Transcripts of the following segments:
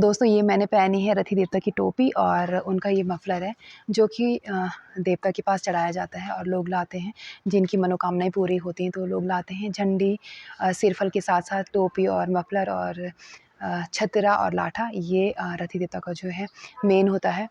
दोस्तों ये मैंने पहनी है रथी देवता की टोपी और उनका ये मफलर है जो कि देवता के पास चढ़ाया जाता है और लोग लाते हैं जिनकी मनोकामनाएं पूरी होती हैं तो लोग लाते हैं। झंडी सिरफल के साथ साथ टोपी और मफलर और छतरा और लाठा ये रथी देवता का जो है मेन होता है।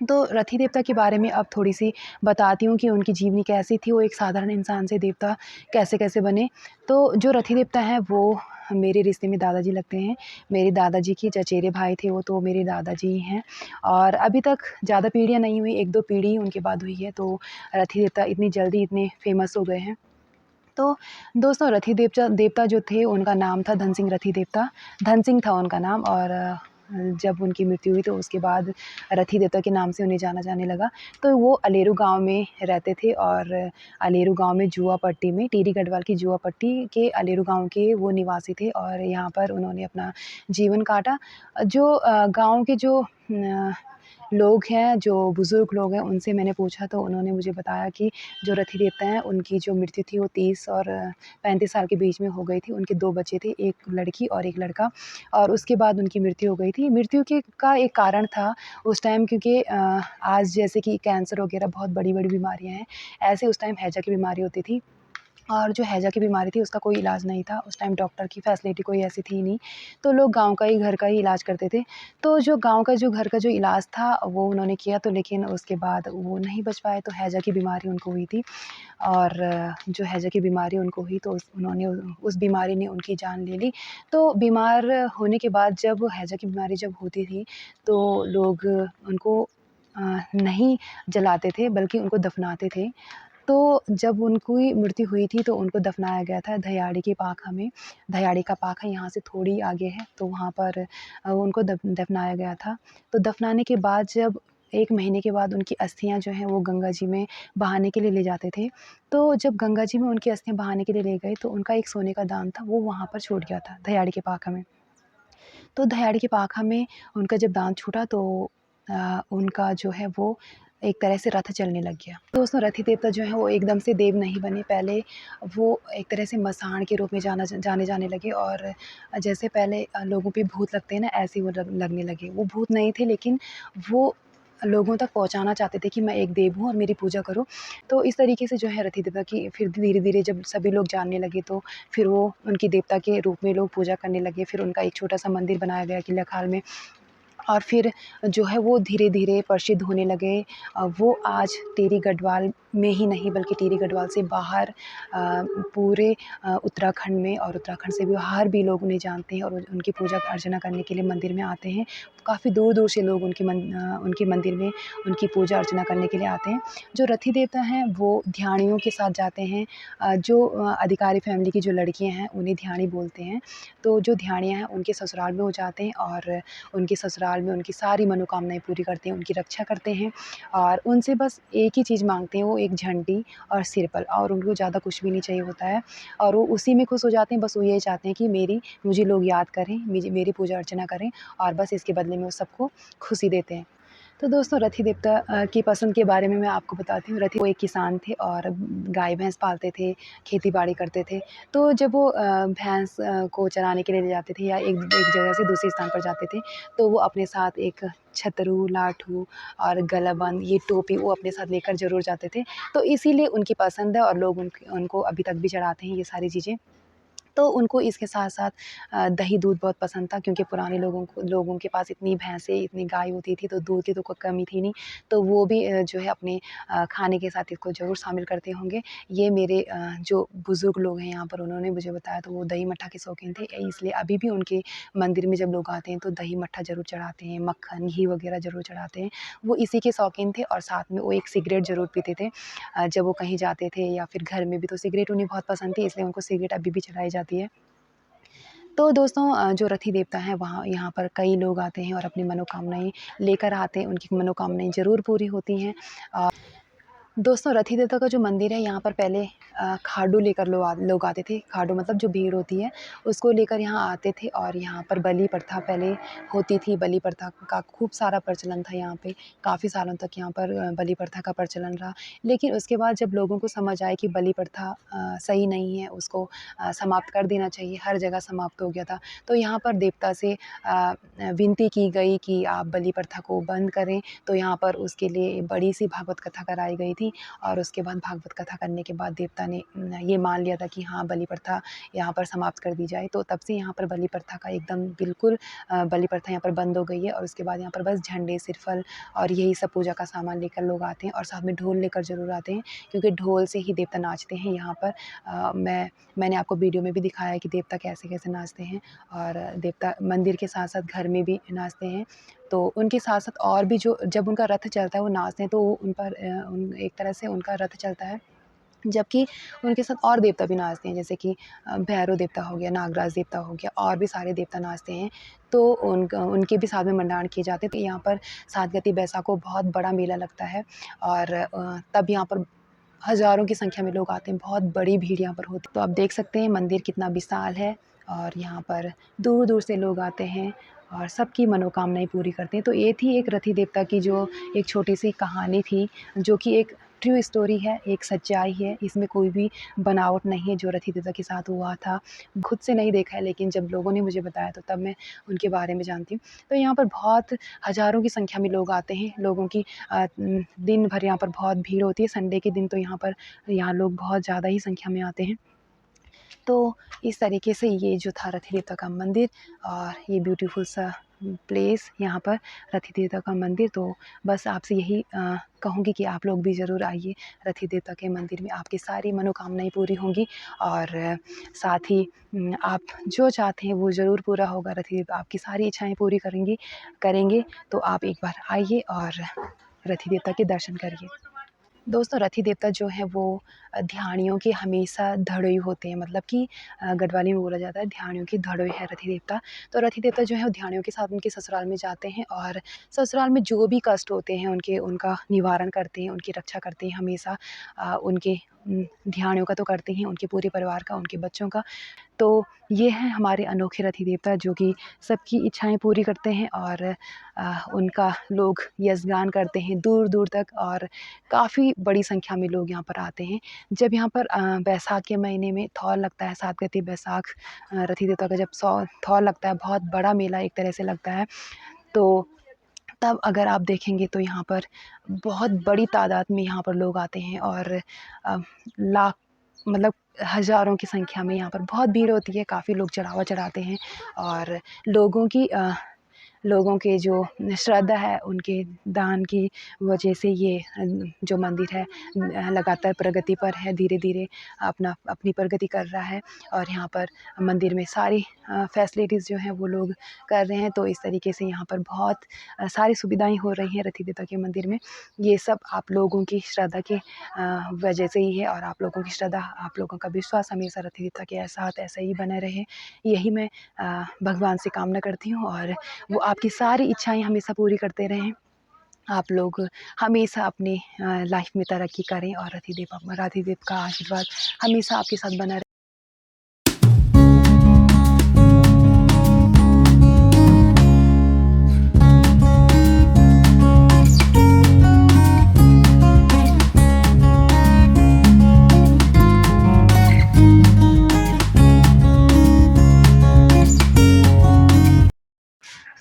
तो रथी देवता के बारे में अब थोड़ी-सी बताती हूँ कि उनकी जीवनी कैसी थी, वो एक साधारण इंसान से देवता कैसे-कैसे बने। तो जो रथी देवता हैं वो मेरे रिश्ते में दादाजी लगते हैं। मेरे दादाजी के चचेरे भाई थे वो, तो मेरे दादाजी ही हैं और अभी तक ज़्यादा पीढ़ियाँ नहीं हुई, 1-2 पीढ़ी उनके बाद हुई है, तो रथी देवता इतनी जल्दी इतने फ़ेमस हो गए हैं। तो दोस्तों रथी देवता देवता जो थे उनका नाम था धन सिंह रथी देवता। धन सिंह था उनका नाम और जब उनकी मृत्यु हुई तो उसके बाद रथी देवता के नाम से उन्हें जाना जाने लगा। तो वो अलेरू गाँव में रहते थे और अलेरू गाँव में जुआ पट्टी में टिहरी गढ़वाल की जुआ पट्टी के अलेरू गाँव के वो निवासी थे और यहाँ पर उन्होंने अपना जीवन काटा। जो गाँव के जो लोग हैं, जो बुज़ुर्ग लोग हैं, उनसे मैंने पूछा तो उन्होंने मुझे बताया कि जो रथी देवता हैं, उनकी जो मृत्यु थी वो 30 और 35 साल के बीच में हो गई थी। उनके 2 बच्चे थे, 1 लड़की और 1 लड़का और उसके बाद उनकी मृत्यु हो गई थी। मृत्यु के का एक कारण था उस टाइम क्योंकि आज जैसे कि कैंसर वग़ैरह बहुत बड़ी-बड़ी बीमारियाँ हैं, ऐसे उस टाइम हैजा की बीमारी होती थी। और जो हैजा की बीमारी थी उसका कोई इलाज नहीं था, उस टाइम डॉक्टर की फैसिलिटी कोई ऐसी थी नहीं, तो लोग गाँव का ही घर का ही इलाज करते थे। तो जो गाँव का जो घर का जो इलाज था वो उन्होंने किया तो लेकिन उसके बाद वो नहीं बच पाए तो हैजा की बीमारी उनको हुई थी और जो हैजा की बीमारी उनको हुई तो उन्होंने उस बीमारी ने उनकी जान ले ली। तो बीमार होने के बाद जब हैजा की बीमारी जब होती थी तो लोग उनको नहीं जलाते थे बल्कि उनको दफ़नाते थे। तो जब उनकी मृत्यु हुई थी तो उनको दफ़नाया गया था दहियाड़ी के पाखा में। दहियाड़ी का पाखा यहाँ से थोड़ी आगे है तो वहाँ पर उनको दफ़नाया गया था। तो दफ़नाने के बाद जब 1 महीने के बाद उनकी अस्थियाँ जो हैं वो गंगा जी में बहाने के लिए ले जाते थे। तो जब गंगा जी में उनकी अस्थियाँ बहाने के लिए ले गए तो उनका एक सोने का दान था वो वहाँ पर छूट गया था दहियाड़ी के पाखा में। तो दहियाड़ी के पाखा में उनका जब दाँत छूटा तो उनका जो है वो एक तरह से रथ चलने लग गया। दोस्तों रथी देवता जो हैं वो एकदम से देव नहीं बने, पहले वो एक तरह से मसाण के रूप में जाने जाने लगे और जैसे पहले लोगों पे भूत लगते हैं ना, ऐसे वो लगने लगे। वो भूत नहीं थे लेकिन वो लोगों तक पहुँचाना चाहते थे कि मैं एक देव हूँ और मेरी पूजा करो। तो इस तरीके से जो है रथी देवता की फिर धीरे-धीरे जब सभी लोग जानने लगे तो फिर वो उनकी देवता के रूप में लोग पूजा करने लगे। फिर उनका एक छोटा-सा मंदिर बनाया गया किला खाल में और फिर जो है वो धीरे-धीरे प्रसिद्ध होने लगे। वो आज टिहरी गढ़वाल में ही नहीं बल्कि टिहरी गढ़वाल से बाहर पूरे उत्तराखंड में और उत्तराखंड से भी बाहर भी लोग उन्हें जानते हैं और उनकी पूजा अर्चना करने के लिए मंदिर में आते हैं। काफ़ी दूर-दूर से लोग उनके मंदिर में उनकी पूजा अर्चना करने के लिए आते हैं। जो रथी देवता हैं वो ध्यानियों के साथ जाते हैं। जो अधिकारी फैमिली की जो लड़कियाँ हैं उन्हें ध्यानी बोलते हैं। तो जो ध्यानियाँ हैं उनके ससुराल में वो जाते हैं और उनके ससुराल में उनकी सारी मनोकामनाएँ पूरी करते हैं, उनकी रक्षा करते हैं और उनसे बस एक ही चीज़ माँगते हैं वो एक झंडी और सिरपल और उनको ज़्यादा कुछ भी नहीं चाहिए होता है और वो उसी में खुश हो जाते हैं। बस वो यही चाहते हैं कि मुझे लोग याद करें, मेरी पूजा अर्चना करें और बस इसके बदले में वो सबको खुशी देते हैं। तो दोस्तों रथी देवता की पसंद के बारे में मैं आपको बताती हूँ। रथी वो एक किसान थे और गाय-भैंस पालते थे, खेती-बाड़ी करते थे। तो जब वो भैंस को चराने के लिए ले जाते थे या एक एक जगह से दूसरे स्थान पर जाते थे, तो वो अपने साथ एक छतरू, लाठू और गलाबंद ये टोपी वो अपने साथ लेकर ज़रूर जाते थे। तो इसीलिए उनकी पसंद है और लोग उनको अभी तक भी चढ़ाते हैं ये सारी चीज़ें। तो उनको इसके साथ-साथ दही-दूध बहुत पसंद था क्योंकि पुराने लोगों के पास इतनी भैंसें, इतनी गाय होती थी तो दूध की तो कोई कमी थी नहीं। तो वो भी जो है अपने खाने के साथ इसको ज़रूर शामिल करते होंगे। ये मेरे जो बुज़ुर्ग लोग हैं यहाँ पर उन्होंने मुझे बताया तो वो दही मट्ठा के शौकीन थे। इसलिए अभी भी उनके मंदिर में जब लोग आते हैं तो दही मट्ठा ज़रूर चढ़ाते हैं, मक्खन, घी वग़ैरह ज़रूर चढ़ाते हैं। वो इसी के शौकीन थे और साथ में वो एक सिगरेट ज़रूर पीते थे। जब वो कहीं जाते थे या फिर घर में भी तो सिगरेट उन्हें बहुत पसंद थी इसलिए उनको सिगरेट अभी भी चढ़ाई जाती है। तो दोस्तों जो रथी देवता हैं वहाँ यहाँ पर कई लोग आते हैं और अपनी मनोकामनाएँ लेकर आते हैं, उनकी मनोकामनाएँ ज़रूर पूरी होती हैं। दोस्तों रथी देवता का जो मंदिर है यहाँ पर पहले खाडू लेकर लोग आते थे। खाडू मतलब जो भीड़ होती है उसको लेकर यहाँ आते थे और यहाँ पर बलि प्रथा पहले होती थी। बलि प्रथा का खूब सारा प्रचलन था यहाँ पे। काफ़ी सालों तक यहाँ पर बलि प्रथा का प्रचलन रहा। लेकिन उसके बाद जब लोगों को समझ आए कि बलि प्रथा सही नहीं है, उसको समाप्त कर देना चाहिए, हर जगह समाप्त हो गया था। तो यहाँ पर देवता से विनती की गई कि आप बलि प्रथा को बंद करें। तो यहाँ पर उसके लिए बड़ी सी भागवत कथा कराई गई थी और उसके बाद भागवत कथा करने के बाद देवता ने ये मान लिया था कि हाँ, बलि प्रथा यहाँ पर समाप्त कर दी जाए। तो तब से यहाँ पर बलि प्रथा का एकदम बिल्कुल बलि प्रथा यहाँ पर बंद हो गई है और उसके बाद यहाँ पर बस झंडे, सिरफल और यही सब पूजा का सामान लेकर लोग आते हैं और साथ में ढोल लेकर ज़रूर आते हैं, क्योंकि ढोल से ही देवता नाचते हैं यहाँ पर। मैंने आपको वीडियो में भी दिखाया है कि देवता कैसे-कैसे नाचते हैं और देवता मंदिर के साथ-साथ घर में भी नाचते हैं। तो उनके साथ-साथ और भी जो जब उनका रथ चलता है वो नाचते हैं, तो उन पर एक तरह से उनका रथ चलता है। जबकि उनके साथ और देवता भी नाचते हैं, जैसे कि भैरव देवता हो गया, नागराज देवता हो गया और भी सारे देवता नाचते हैं। तो उनके भी साथ में मंडाण किए जाते हैं। तो यहाँ पर सातगती बैसाख को बहुत बड़ा मेला लगता है और तब यहाँ पर हज़ारों की संख्या में लोग आते हैं, बहुत बड़ी भीड़ यहाँ पर होती है। तो आप देख सकते हैं मंदिर कितना विशाल है और यहाँ पर दूर-दूर से लोग आते हैं और सबकी मनोकामनाएँ पूरी करते हैं। तो ये थी एक रथी देवता की जो एक छोटी-सी कहानी थी, जो कि एक ट्रू स्टोरी है, एक सच्चाई है। इसमें कोई भी बनावट नहीं है जो रथी देवता के साथ हुआ था। खुद से नहीं देखा है, लेकिन जब लोगों ने मुझे बताया तो तब मैं उनके बारे में जानती हूँ। तो यहाँ पर बहुत हज़ारों की संख्या में लोग आते हैं। लोगों की दिन भर यहाँ पर बहुत भीड़ होती है। संडे के दिन तो यहाँ लोग बहुत ज़्यादा ही संख्या में आते हैं। तो इस तरीके से ये जो था रथी देवता का मंदिर और ये ब्यूटीफुल सा प्लेस यहाँ पर रथी देवता का मंदिर। तो बस आपसे यही कहूँगी कि आप लोग भी ज़रूर आइए रथी देवता के मंदिर में, आपकी सारी मनोकामनाएँ पूरी होंगी और साथ ही आप जो चाहते हैं वो ज़रूर पूरा होगा। रथी देवता आपकी सारी इच्छाएँ पूरी करेंगे। तो आप एक बार आइए और रथी देवता के दर्शन करिए। दोस्तों रथी देवता जो हैं वो ध्यानियों के हमेशा धड़ोई होते हैं, मतलब कि गढ़वाली में बोला जाता है ध्यानियों की धड़ोई है रथी देवता। तो रथी देवता जो है वो ध्यानियों के साथ उनके ससुराल में जाते हैं और ससुराल में जो भी कष्ट होते हैं उनका निवारण करते हैं, उनकी रक्षा करते हैं हमेशा। उनके ध्यानियों का तो करते हैं, उनके पूरे परिवार का, उनके बच्चों का। तो ये हैं हमारे अनोखे रथी देवता जो कि सबकी इच्छाएँ पूरी करते हैं और उनका लोग यशगान करते हैं दूर-दूर तक और काफ़ी बड़ी संख्या में लोग यहाँ पर आते हैं। जब यहाँ पर बैसाख के महीने में थौल लगता है, सातगती बैसाख रथी देवता का जब थौल लगता है, बहुत बड़ा मेला एक तरह से लगता है। तो तब अगर आप देखेंगे तो यहाँ पर बहुत बड़ी तादाद में यहाँ पर लोग आते हैं और लाख मतलब हज़ारों की संख्या में यहाँ पर बहुत भीड़ होती है। काफ़ी लोग चढ़ावा चढ़ाते हैं और लोगों की लोगों के जो श्रद्धा है उनके दान की वजह से ये जो मंदिर है लगातार प्रगति पर है, धीरे-धीरे अपनी प्रगति कर रहा है और यहाँ पर मंदिर में सारी फैसिलिटीज़ जो हैं वो लोग कर रहे हैं। तो इस तरीके से यहाँ पर बहुत सारी सुविधाएँ हो रही हैं रथी देवता के मंदिर में। ये सब आप लोगों की श्रद्धा के वजह से ही है और आप लोगों की श्रद्धा, आप लोगों का विश्वास हमेशा रथी देवता के साथ ऐसा ही बना रहे। यही मैं भगवान से कामना करती हूँ और वो आपकी सारी इच्छाएँ हमेशा पूरी करते रहें। आप लोग हमेशा अपनी लाइफ में तरक्की करें और रथी देव का आशीर्वाद हमेशा आपके साथ बना रहे।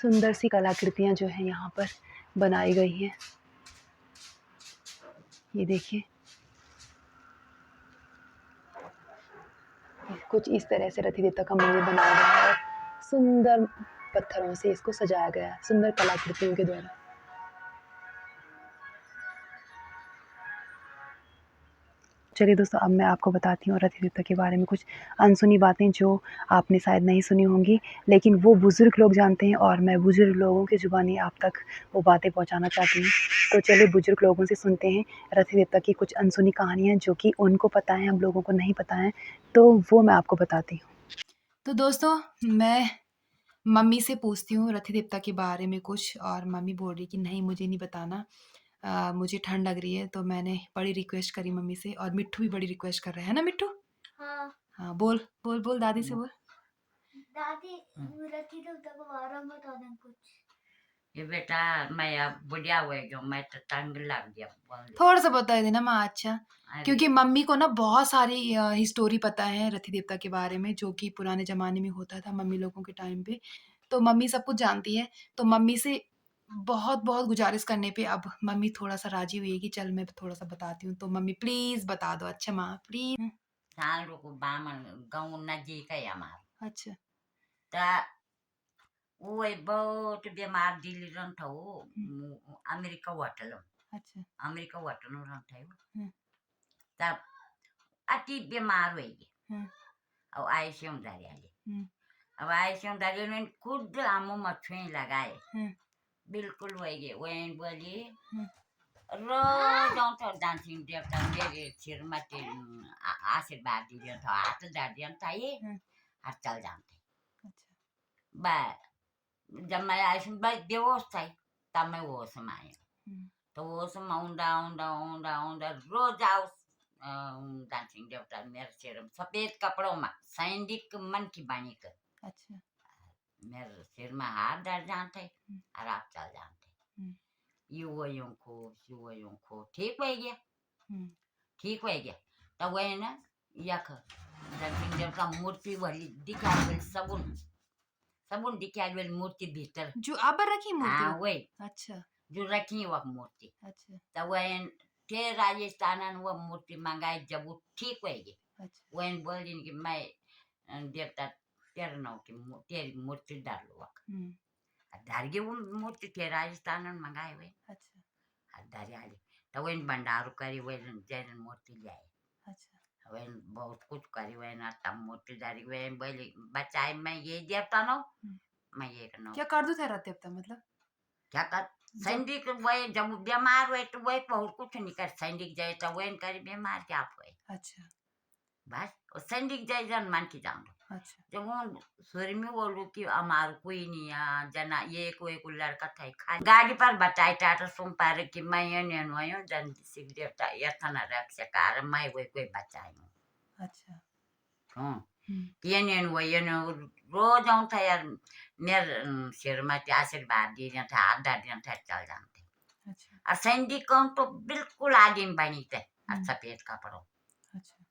सुंदर सी कलाकृतियाँ जो हैं यहाँ पर बनाई गई हैं। ये देखिए, कुछ इस तरह से रथी देवता का मंदिर बनाया गया है। सुंदर पत्थरों से इसको सजाया गया है, सुंदर कलाकृतियों के द्वारा। चलिए दोस्तों, अब मैं आपको बताती हूँ रथी देवता के बारे में कुछ अनसुनी बातें जो आपने शायद नहीं सुनी होंगी, लेकिन वो बुज़ुर्ग लोग जानते हैं और मैं बुज़ुर्ग लोगों की ज़ुबानी आप तक वो बातें पहुँचाना चाहती हूँ। तो चलिए बुज़ुर्ग लोगों से सुनते हैं रथी देवता की कुछ अनसुनी कहानियाँ जो कि उनको पता है, हम लोगों को नहीं पता है, तो वो मैं आपको बताती हूँ। तो दोस्तों, मैं मम्मी से पूछती हूँ रथी देवता के बारे में कुछ और मम्मी बोल रही कि नहीं मुझे नहीं बताना। मुझे ठंड लग रही है, तो मैंने बड़ी रिक्वेस्ट करी मम्मी से, और मिट्ठू भी बड़ी रिक्वेस्ट कर रहा है ना मिट्ठू? हाँ हाँ, बोल बोल बोल दादी से बोल। दादी रखी तो तब आराम बता दें कुछ। ये बेटा मैं अब बुढ़िया हो गया, मैं तो तंग लग गया बोल। थोड़ा सा बता देना माँ, अच्छा। अरे क्योंकि मम्मी को ना बहुत सारी हिस्टोरी पता है रथी देवता के बारे में, जो कि पुराने ज़माने में होता था मम्मी लोगों के टाइम पे। तो मम्मी सब कुछ जानती है, तो मम्मी से बहुत-बहुत गुज़ारिश करने पे अब मम्मी थोड़ा-सा राज़ी हुई है कि चल मैं थोड़ा-सा बताती हूँ। तो मम्मी प्लीज़ बता दो, अच्छा माँ प्लीज़। सालको बामन गाउँ नजिकै हमारो अच्छा, त वो बहुत बीमार दिल्ली रहता हो अमेरिका होटल अच्छा। अमेरिका होटल रहता है हुँ, तब अति बीमार हुई हुँ, अब आईसीयू में डाले हुँ, अब आईसीयू में डाले खुद आमू मछुए लगाए हुँ, बिल्कुल वही वही बोली हुँ, रोज आउँछ डान्सिङ देवता मेरे सिरमा आशीर्वाद दियो था हाथ डालियन था ये हुँ, और चल जाते अच्छा। बा जब मैं आई भाई बेहोश था तब मैं होश में आया हुँ, तो होश में आउँदा आउँदा आउँदा आउँदा रोज आओ डान्सिङ देवता मेरो सिर सफेद कपड़ों में सैनिक मन की बानी कर अच्छा। मेरो सिर में हाथ डाल जाते हुँ, और आप चल जाते हुँ, युवयों को ठीक हो गया हुँ, ठीक हो गया तब वही ना यख डान्सिङ देवता मूर्ति वाली दिखाई गई सबुन सबुन दिखाई गई मूर्ति भीतर जो आप पर रखी मूर्ति? हाँ वही अच्छा, जो रखी वह मूर्ति अच्छा, तो वह थे राजस्थान वह मूर्ति मंगाई जब वो ठीक हो गई अच्छा, वह बोली कि मैं देवता तेरे नौ की तेरी मूर्ति डाल लो हुँ, धारगी वो मूर्ति थे राजस्थान में मंगाए हुए अच्छा, धारियाली तो वह भंडारू करी वह जैन मूर्ति ले आए अच्छा। वह बहुत कुछ करी वह ना तब मूर्ति डाली वह बोली बचाए मैं ये देवता नो हुँ। मैं ये करना क्या कर दो था रथ देवता मतलब? क्या कर जब सैनिक वह जब बीमार हुए तो वह बहुत कुछ नहीं कर सैनिक जाए तो वह कर बीमार क्या हुए अच्छा, बस और सैनिक जाए जन मान की जाऊँ अच्छा, जब वो सुर में बोलू कि हमार कोई नहीं है जना ये कोई को लड़का था खा गाड़ी पर बताए टाटा सुन पारे कि मैं ये नहीं हूँ जन सिख देवता यथन रक्षकार मैं वही कोई बचाई हूँ अच्छा। हूँ हुँ, ये नहीं हुआ ये नहीं रोज आऊँ था यार मेरे सिर में आशीर्वाद दिए थे हाथ डाल दिए थे चल जाते अच्छा, और सैनिक कौन तो बिल्कुल आगे में बनी थे और हुँ, सफेद कपड़ों अच्छा।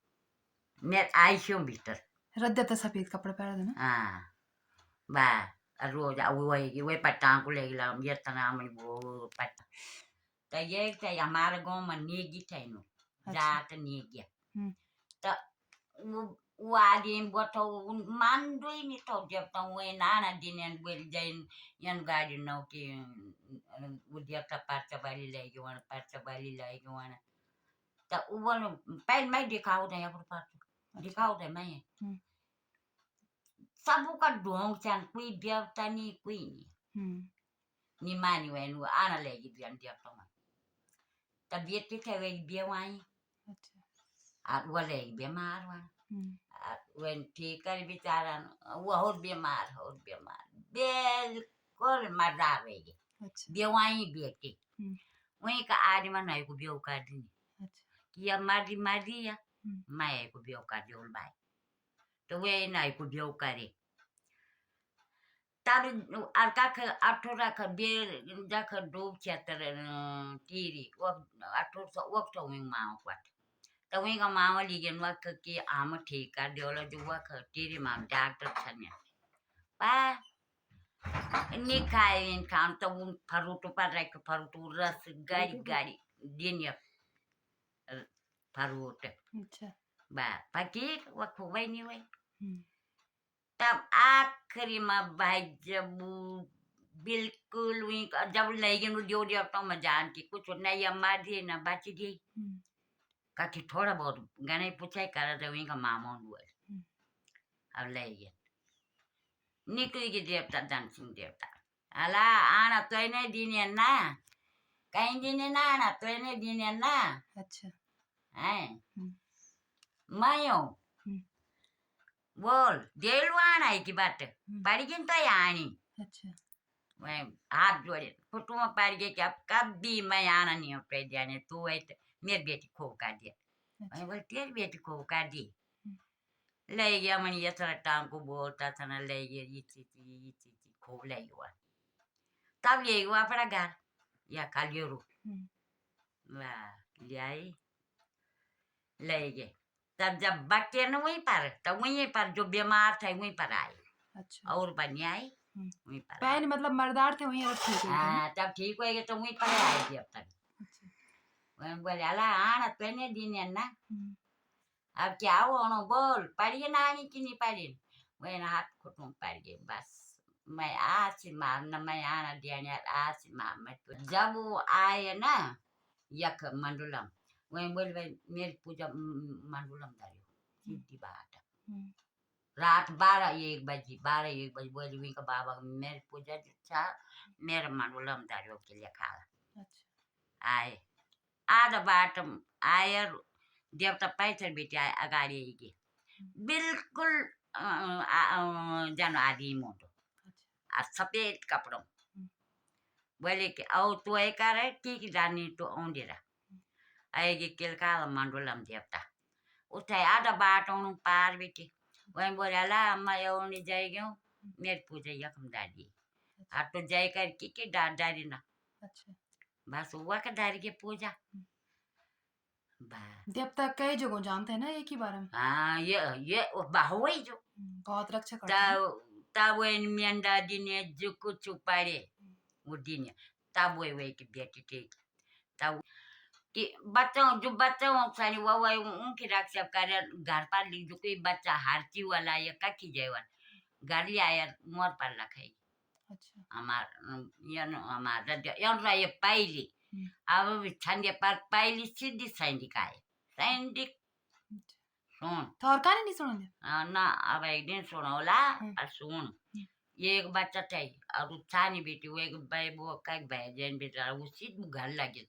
मेरे आईसीयू भीतर रथ देवता सफ़ेद कपड़ा पहना था ना? हाँ बा रोज वही वही पट्टा को ले गया ये तना में वो पट्टा तो ये थे हमारे गांव में नेगी थे नो अच्छा, जात नेगी हुँ, तो वो आदमी बैठो मान दो ही नहीं तो जब तक वो नाना दिन यन बोल जाए यन गाड़ी नौ की वो देवता पर्चा वाली लाएगी वहाँ पर्चा वाली लाएगी वहाँ तो वो पहले मैं दिखाऊँ थे यहाँ पर अच्छा, दिखाऊँ थे मैं हुँ, सबका ढोंग चान कोई देवता नहीं कोई नहीं हुँ, निमानी wen वो आना लेगी बियान देवता में तबीयत की थे वे बेवाई अच्छा, आ वो लेगी बीमार हुआ हुँ, wen ठीक कर बेचारा वो और बीमार बिल्कुल मजा आवेगी अच्छा, बेवाई बेटी हुँ, वहीं का आदमी नहीं को बेव कर दी अच्छा, कि अब मारी या हुँ, मैं को बेव कर दियो भाई तो वे नहीं को बेव करे tari arkaka atura ka bir jaka do chatara tiri wak atur so wak to wing ma kwat ta wing ma wa li gen wak ki am thi ka diola ju wak tiri ma doctor chanya pa ni kai in kan to un parutu parek parutu ras gari din ya parutu अच्छा, ba paki wak ko wai ni wai हुँ, तब आखिरी में भाई जब बिल्कुल वही जब लेकिन वो जो तो मैं जान की कुछ नहीं अम्मा दी ना बाची दी हुँ, काकी थोड़ा बहुत गाने पूछा ही कर रहे वही का मामा हुआ हुँ, अब ले गया निकली की देवता दानसिंह देवता अला आना तो इन्हें दिन ना कहीं दिन ना आना तो इन्हें दिन ना अच्छा, है हुँ, मायो हुँ, बोल देलवाना है की बात हुँ, पड़ी किन तो यानी अच्छा, मैं हाथ जोड़े फोटो में पार गए कि अब कभी मैं आना नहीं हो पे जाने तू है तो मेरी बेटी खो कर दिया मैं बोल तेरी बेटी खो कर दी ले गया मैंने ये सारा टांग को बोलता था ना ले गया ये चीज खो ले हुआ तब ले हुआ अपना घर या कालियोरू वाह ले आई ले गए तब जब बच्चे न वहीं पर तब वहीं पर जो बीमार थे वहीं पर आए अच्छा और बनी आई वहीं पर पहले मतलब मर्दार थे वहीं अब ठीक है क्या? हाँ तब ठीक हो गए तो वहीं पर आए थे अब तक अच्छा मैं बोले अला आना तो नहीं दिन है ना हम्म, अब क्या हो बोल पढ़िए ना आनी कि नहीं पढ़ी मैं हाथ खुटूं पड़ गई बस मैं आज मारना मैं आना दिया आज मार मैं तो जब वो आए ना यक मंडलम वही बोल भाई मेरी पूजा मंडलम दारी सीधी बात है हम्म, रात 12-1 बजे बोली हुई का बाबा मेरी पूजा अच्छा मेरे मंडलम दारियों के लिए खा अच्छा आए आधा बाटो आए देवता पैसर बेटी आए अगाडि आइगे बिल्कुल जानो आदि मोटो अच्छा आ सफेद कपड़ों हम्म, बोले कि औ तू है कर है की जानी तो औंडेरा आएगी किलकाला मंडलम देवता उठाए आधा बाटो पार बेटी वही बोले ला अम्मा ये जाएगी मेरी पूजा यकम दादी आ तो जाए कर की दादी ना अच्छा बस हुआ का दादी की पूजा देवता कई जगहों जानते हैं ना एक ही बार में हाँ ये बाहुई जो बहुत रक्षा करते हैं तब मियंडा दिने जुकु चुपारे वो दिने तब वे की बेटी थी तब कि बच्चों जो बच्चों सारी वो उनकी रक्षा करे घर पर ली जो कोई बच्चा हारती वाला या कखी जाए घर ले आया मोर पर रखाई अच्छा हमार हमारा ये पाइली अब ठंडे पर पाइली सीधी सैनिक आए सैनिक सुन तो और कहानी नहीं सुनोगे ना अब एक दिन सुनौला और सुन एक बच्चा था और छानी बेटी वो एक भाई वो का भाई जैन बेटा उसी घर लगे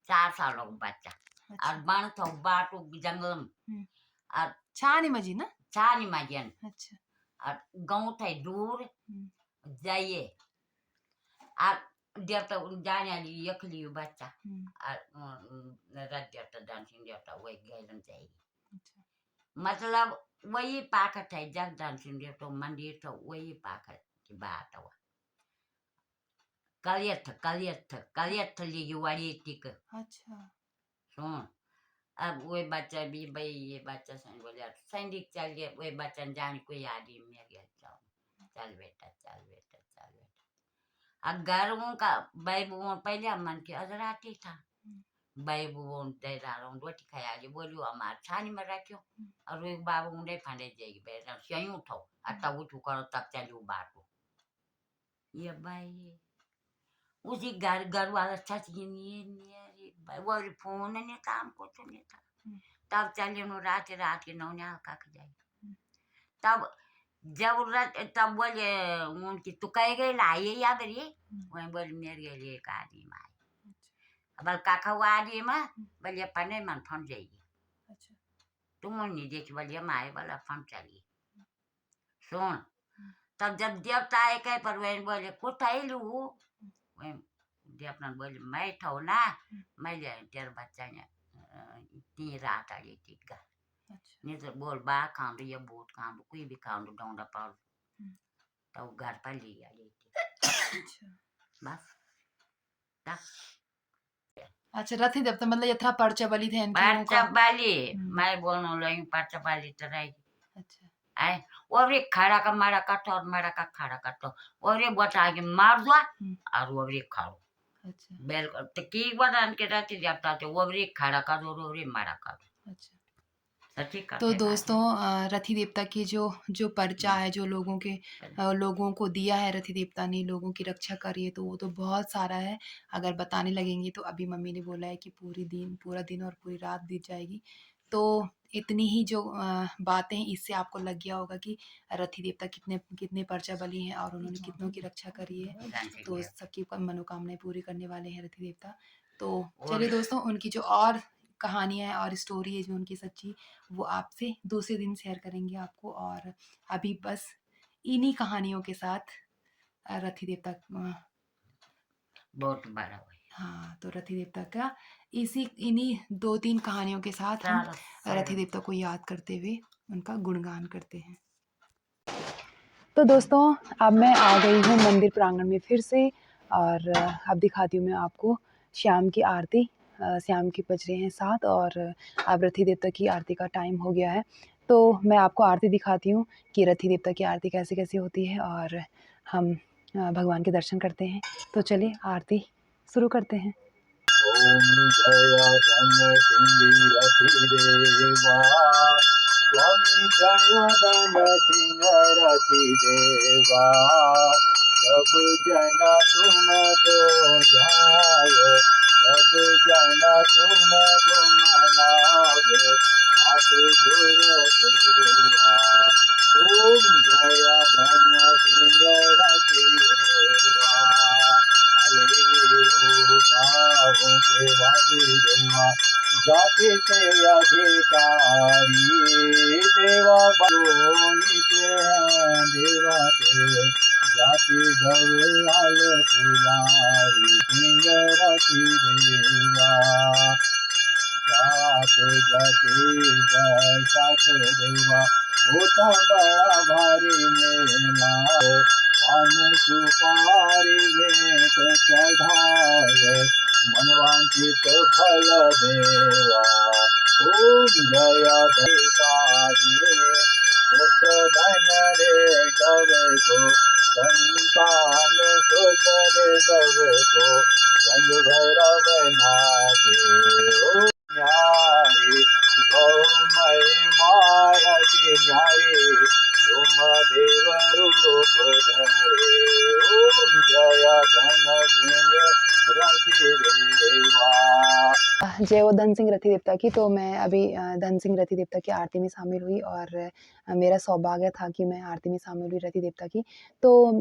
4 सालों का बच्चा और बन तो बाटो जंगल और छानी मजी ना छानी मजन अच्छा और गाँव था दूर जाइए और देवता जाने वाली यखली बच्चा और रद देवता डांसिंग देवता वही गैलन चाहिए मतलब वही पाकट है जग डांसिंग देवता मंदिर तो वही पाकट की बात हुआ कलियत ली वाली टिक अच्छा सुन अब वही बच्चा भी भाई ये बच्चा सन बोले सैनिक चल गया वही बच्चा जाने कोई आदमी में गया चल बेटा चल बेटा चल बेटा अब घरों का भाई बुआ पहले मन के अजराती था भाई बुआ दे रहा हूँ रोटी खाया जी बोलियो हमारे छानी में रखियो और एक बाबू उन्हें फांडे जाएगी बेटा सही उठो और तब उठो करो तब चलो बाटो ये भाई उसी घर वाला सच नहीं वो फोन नहीं काम कुछ नहीं था तब चलिए रात के 9 का जाए तब जब तब बोले उनकी तू कह गई लाइए या बरिए वही बोले मेरे लिए एक आदमी आए अब काका वो आदमी में बोलिए पने मन फन जाएगी तुम नहीं देखी बोलिए माए वाला फन चलिए सुन तब जब देवता आए कहे पर वही बोले कुछ आई लू वही देवता बोले मैं ठो ना मैं ले तेरे बच्चा ने इतनी रात आ गई थी घर नहीं तो बोल बा खाऊं या बोट खाऊं कोई भी खाऊं डोंडा पाल तो घर पर ले आ गई थी बस अच्छा रथी देवता मतलब यथा पर्चा बलि थे पर्चा बाली मैं बोलने लगी पर्चा बाली तो रहेगी अच्छा आए और एक खड़ा का मारा काटो और मारा का खड़ा काटो और ये बता के मार दो और वो भी खाओ अच्छा बेल तो की बदान के रहती जाता तो वो भी खड़ा कर दो वो भी मारा कर दो अच्छा सच्ची तो करते दोस्तों रथी देवता की जो पर्चा है जो लोगों को दिया है रथी देवता ने लोगों की रक्षा करी है तो वो तो बहुत सारा है अगर बताने लगेंगे तो अभी मम्मी ने बोला है कि पूरा दिन और पूरी रात बीत जाएगी तो इतनी ही जो बातें हैं इससे आपको लग गया होगा कि रथी देवता कितने कितने पर्चा बलि हैं और उन्होंने कितनों की रक्षा करी है तो सबकी मनोकामनाएं पूरी करने वाले हैं रथी देवता तो चलिए दोस्तों उनकी जो और कहानियाँ हैं और स्टोरी है जो उनकी सच्ची वो आपसे दूसरे दिन शेयर करेंगे आपको और अभी बस इन्हीं कहानियों के साथ रथी देवता बहुत बड़ा हुआ। हाँ, तो रथी देवता का इन्हीं 2-3 कहानियों के साथ हम रथी देवता को याद करते हुए उनका गुणगान करते हैं। तो दोस्तों, अब मैं आ गई हूँ मंदिर प्रांगण में फिर से, और अब दिखाती हूँ मैं आपको शाम की आरती। शाम के बज रहे हैं 7 और अब रथी देवता की आरती का टाइम हो गया है। तो मैं आपको आरती दिखाती हूँ कि रथी देवता की आरती कैसे-कैसे होती है, और हम भगवान के दर्शन करते हैं। तो चलिए आरती शुरू करते हैं। ओम जय धन सिंह रथी देवा, स्वामी जय धन सिंह रथी देवा, सब जना तुमको ध्याये, सब जना तुमको मनावे, आप गुरु सेवा। ओम जय धन सिंह रथी देवा, गाँव के वासुदेवा, जाति से अधिकारी, देवा नित्य हैं देवा के, जाति दयाल पुजारी, सिंह रथी देवा। सात गति सात देवा, होता बड़ा भारी मेला, पान सुपारी भेंट चढ़ावे, मनवांचित फल देवा। ओम जय काजिए, पुत्र धन रे गवे को, संतान सुख रे गवे को, संग भैरव नाथे। ओम न्यारी गौमय मायति न्यारी, तुम देव रूप धरे। ओम जय धन सिंह रथी देवा। जय हो धन सिंह रथी देवता की। तो मैं अभी धन सिंह रथी देवता की आरती में शामिल हुई, और मेरा सौभाग्य था कि मैं आरती में शामिल हुई रथी देवता की। तो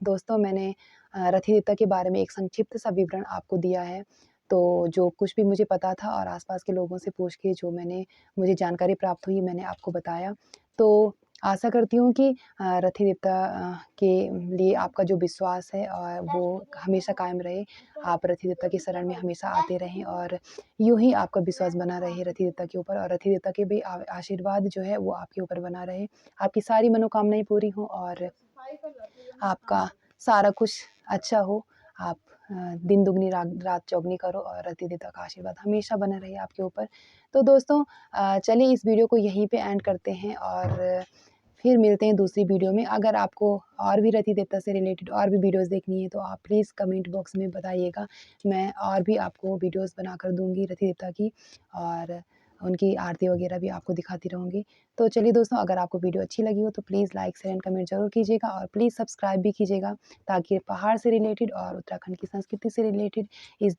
दोस्तों, मैंने रथी देवता के बारे में एक संक्षिप्त सा विवरण आपको दिया है। तो जो कुछ भी मुझे पता था और आसपास के लोगों से पूछ के जो मुझे जानकारी प्राप्त हुई, मैंने आपको बताया। तो आशा करती हूँ कि रथी देवता के लिए आपका जो विश्वास है वो हमेशा कायम रहे। आप रथी देवता की शरण में हमेशा आते रहें, और यूँ ही आपका विश्वास बना रहे रथी देवता के ऊपर, और रथी देवता के भी आशीर्वाद जो है वो आपके ऊपर बना रहे। आपकी सारी मनोकामनाएँ पूरी हों और आपका सारा कुछ अच्छा हो। आप दिन दुगनी रात चौगनी करो, और रति देवता का आशीर्वाद हमेशा बना रहे आपके ऊपर। तो दोस्तों, चलिए इस वीडियो को यहीं पे एंड करते हैं, और फिर मिलते हैं दूसरी वीडियो में। अगर आपको और भी रति देवता से रिलेटेड और भी वीडियोज़ देखनी है तो आप प्लीज़ कमेंट बॉक्स में बताइएगा। मैं और भी आपको वीडियोज़ बनाकर दूँगी रति देवता की, और उनकी आरती वगैरह भी आपको दिखाती रहूँगी। तो चलिए दोस्तों, अगर आपको वीडियो अच्छी लगी हो तो please like, share and comment ज़रूर कीजिएगा, और प्लीज़ सब्सक्राइब भी कीजिएगा, ताकि पहाड़ से रिलेटेड और उत्तराखंड की संस्कृति से रिलेटेड, इस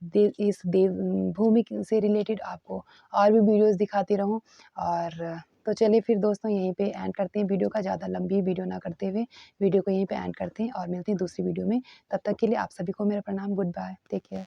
देव भूमि से रिलेटेड आपको और भी वीडियोज़ दिखाती रहूँ। और तो चलिए फिर दोस्तों, यहीं पे एंड करते हैं वीडियो का, ज़्यादा लंबी वीडियो ना करते हुए वीडियो को यहीं पे एंड करते हैं, और मिलते हैं दूसरी वीडियो में। तब तक के लिए आप सभी को मेरा प्रणाम। Good bye, take care.